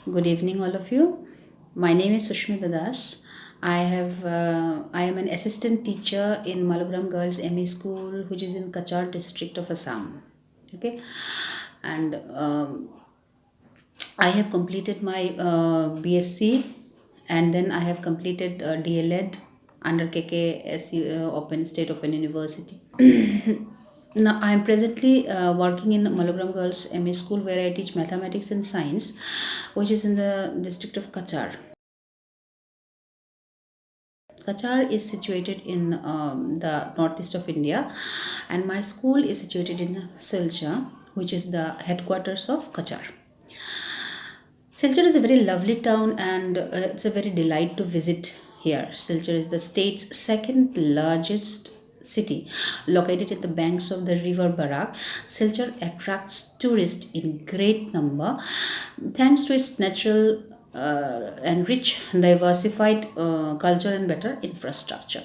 Good evening, all of you. My name is Sushmita Das. I am an assistant teacher in Malabram Girls MA School, which is in Cachar district of Assam. Okay, and I have completed my BSc, and then I have completed DLED under KKSU Open State Open University. Now, I am presently working in Malabram Girls MA School, where I teach mathematics and science, which is in the district of Cachar. Cachar is situated in the northeast of India, and my school is situated in Silchar, which is the headquarters of Cachar. Silchar is a very lovely town, and it's a very delight to visit here. Silchar is the state's second largest city, located at the banks of the river Barak. Silchar attracts tourists in great number thanks to its natural and rich, diversified culture and better infrastructure.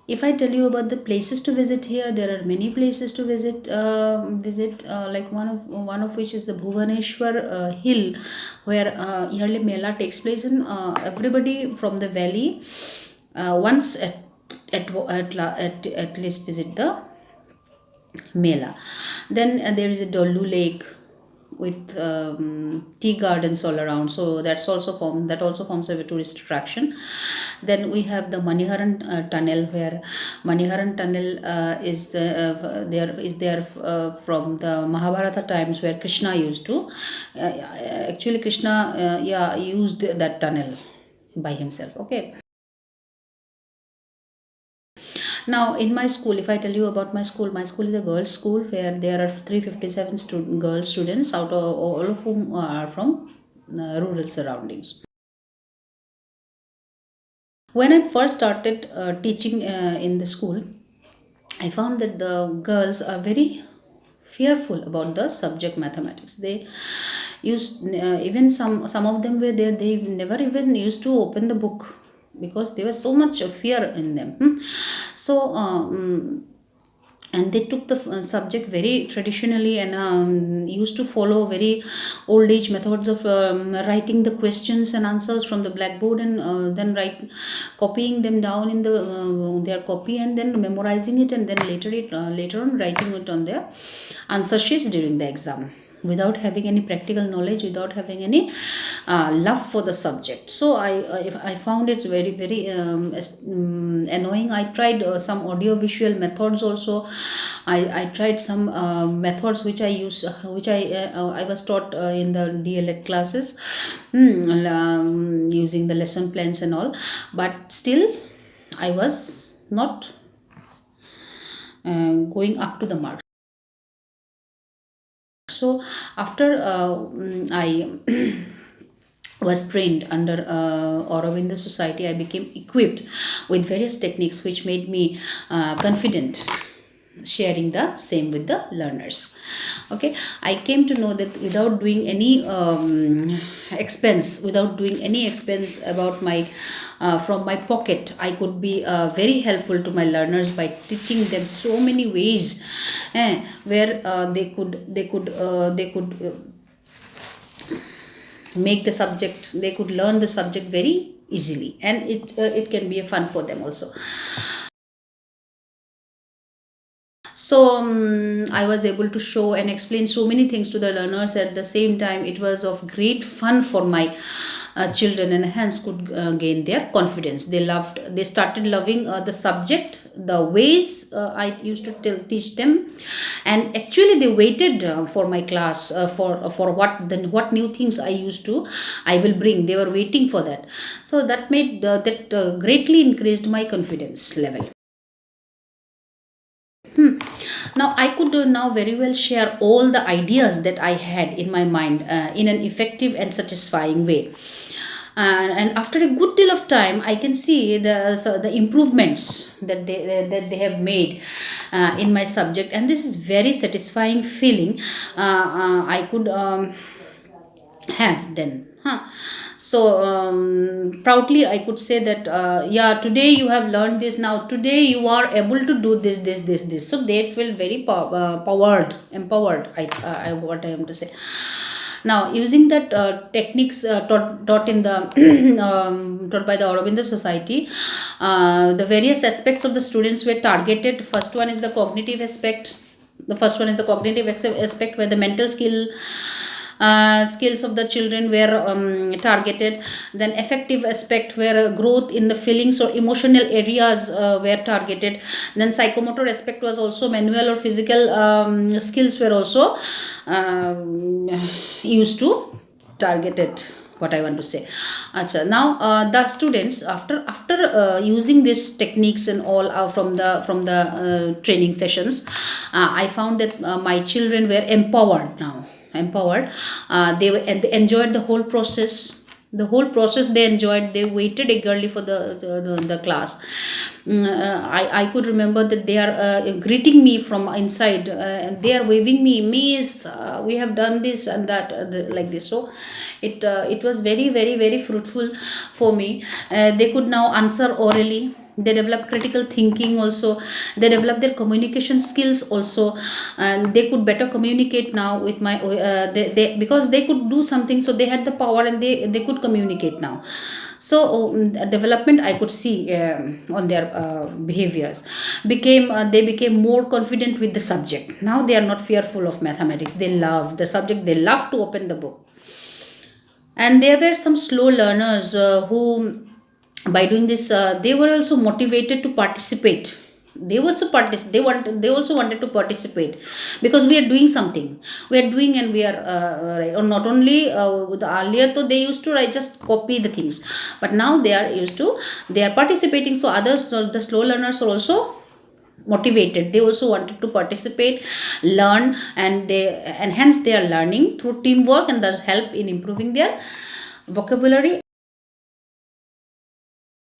If I tell you about the places to visit here, there are many places to visit. Like one of which is the Bhuvaneshwar hill, where yearly Mela takes place, and everybody from the valley once at least visit the Mela. Then there is a Dollu Lake with tea gardens all around, so that also forms a tourist attraction. Then we have the Maniharan tunnel, where Maniharan tunnel is there from the Mahabharata times, where Krishna used to actually Krishna used that tunnel by himself. Okay. Now, in my school, if I tell you about my school is a girls' school, where there are 357 girl students, out of all of whom are from rural surroundings. When I first started teaching in the school, I found that the girls are very fearful about the subject mathematics. They used even some of them were there. They never even used to open the book because there was so much fear in them. So and they took the subject very traditionally, and used to follow very old age methods of writing the questions and answers from the blackboard, and then copying them down in their copy, and then memorizing it, and then later on writing it on their answer sheets during the exam, without having any practical knowledge, without having any love for the subject. So I found it very annoying. I tried some audio visual methods also. I tried some methods which I was taught in the DLED classes, using the lesson plans and all, but still I was not going up to the mark. So after I was trained under Aurobindo Society, I became equipped with various techniques which made me confident sharing the same with the learners. Okay, I came to know that without doing any expense, about my from my pocket, I could be very helpful to my learners by teaching them so many ways, where they could make the subject, they could learn the subject very easily, and it can be a fun for them also. So I was able to show and explain so many things to the learners. At the same time, it was of great fun for my children, and hence could gain their confidence. They started loving the subject, the ways I used to teach them, and actually they waited for my class, for what new things I will bring. They were waiting for that. So that made that greatly increased my confidence level. Now I could now very well share all the ideas that I had in my mind in an effective and satisfying way. And after a good deal of time, I can see the improvements that they have made in my subject, and this is very satisfying feeling I could have then. So proudly I could say that today you have learned this, now today you are able to do this. So they feel very empowered, what I am to say. Now, using that techniques taught in the taught by the Aurobindo Society, the various aspects of the students were targeted. First one is the cognitive aspect. The first one is the cognitive aspect, where the mental skills of the children were targeted. Then effective aspect, where growth in the feelings or emotional areas were targeted. Then psychomotor aspect was also manual or physical skills were also used to target it, what I want to say. Acha, now the students, after using these techniques and all from the training sessions, I found that my children were empowered now. Empowered. And they enjoyed the whole process. The whole process they enjoyed. They waited eagerly for the class. I could remember that they are greeting me from inside, and they are waving me, Miss, we have done this and that, like this. So it was very, very, very fruitful for me. They could now answer orally. They developed critical thinking also. They developed their communication skills also, and they could better communicate now with my because they could do something, so they had the power, and they could communicate now. So development I could see on their behaviors. They became more confident with the subject. Now they are not fearful of mathematics. They love the subject. They love to open the book. And there were some slow learners who, by doing this, they were also motivated to participate. They also wanted to participate, because we are doing something. We are doing, and we are right. Or not only the earlier, though they used to write, just copy the things, but now they are participating. So others, so the slow learners are also motivated. They also wanted to participate, learn, and hence they are learning through teamwork, and thus help in improving their vocabulary.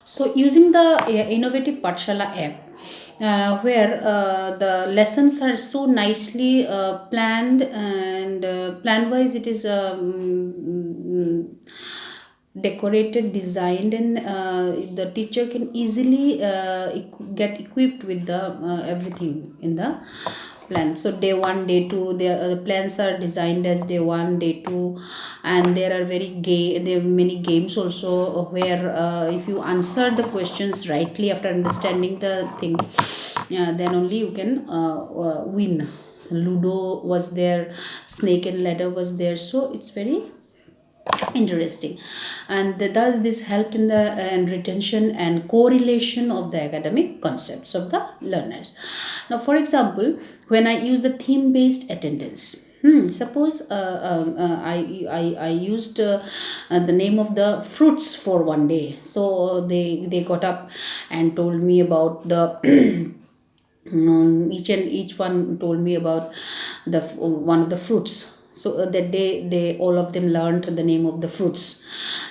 So, using the innovative Pathshala app, where the lessons are so nicely planned, and plan wise it is decorated, designed, and the teacher can easily get equipped with the everything in the plan. So day one, day two, the plans are designed as day one, day two, and there are there are many games also, where if you answer the questions rightly after understanding the thing, then only you can win. So Ludo was there, snake and ladder was there, so it's very interesting. And thus this helped in the retention and correlation of the academic concepts of the learners. Now, for example, when I use the theme based attendance, suppose I used the name of the fruits for one day. So they got up and told me about the each one told me about the one of the fruits. So that day, they all of them learned the name of the fruits,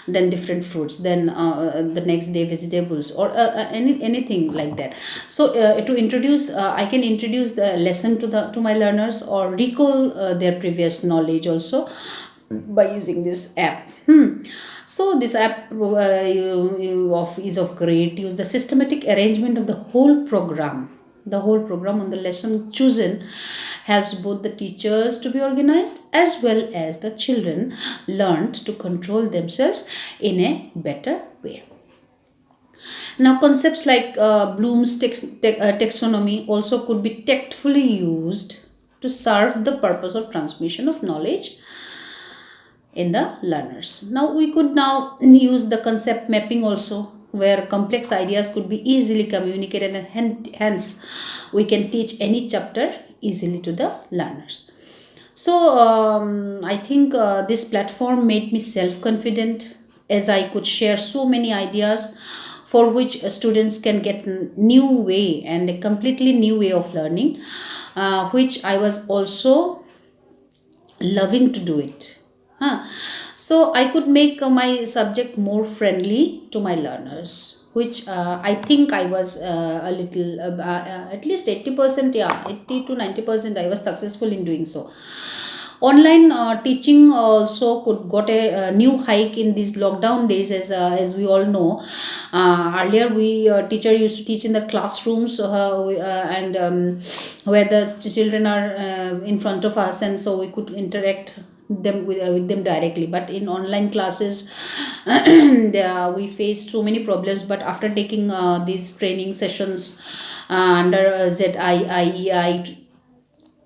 then different fruits, then the next day vegetables, or anything like that. So to introduce, I can introduce the lesson to my learners, or recall their previous knowledge also, by using this app. So this app is of great use. The systematic arrangement of the whole program, on the lesson chosen, helps both the teachers to be organized, as well as the children learned to control themselves in a better way. Now, concepts like Bloom's taxonomy also could be tactfully used to serve the purpose of transmission of knowledge in the learners. Now, we could now use the concept mapping also, where complex ideas could be easily communicated, and hence we can teach any chapter easily to the learners. So I think this platform made me self-confident, as I could share so many ideas for which students can get new way, and a completely new way of learning, which I was also loving to do it. So I could make my subject more friendly to my learners, which I think I was a little, at least 80%, 80 to 90% I was successful in doing so. Online teaching also could got a new hike in these lockdown days, as we all know. Earlier, we teacher used to teach in the classrooms, and where the children are in front of us, and so we could interact with them directly. But in online classes, we faced so many problems. But after taking these training sessions under ZIIEI,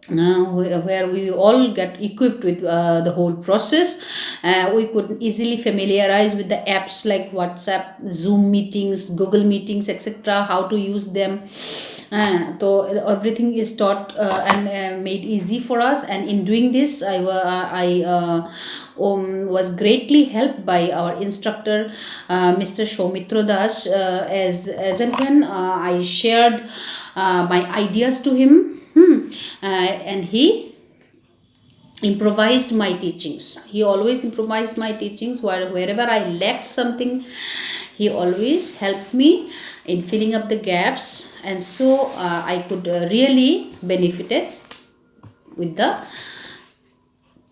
where we all get equipped with the whole process, we could easily familiarize with the apps like WhatsApp, Zoom meetings, Google meetings, etc., how to use them. So everything is taught and made easy for us. And in doing this, I was greatly helped by our instructor, Mr. Shomitro Das, as and when I shared my ideas to him. And he improvised my teachings. He always improvised my teachings. Wherever I lacked something, he always helped me in filling up the gaps, and so I could really benefited with the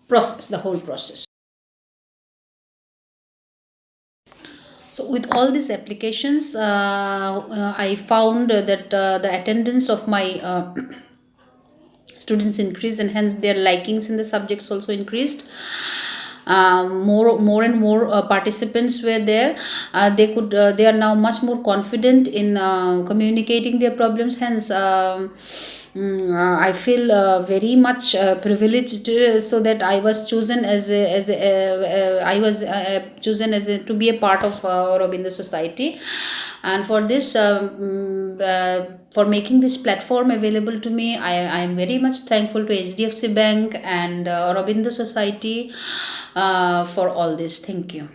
process, the whole process. So with all these applications, I found that the attendance of my students increased, and hence their likings in the subjects also increased. More and more participants were there. They are now much more confident in communicating their problems. Hence, I feel very much privileged, so that I was chosen to be a part of Aurobindo Society. And for this, for making this platform available to me, I am very much thankful to HDFC Bank and Aurobindo Society for all this. Thank you.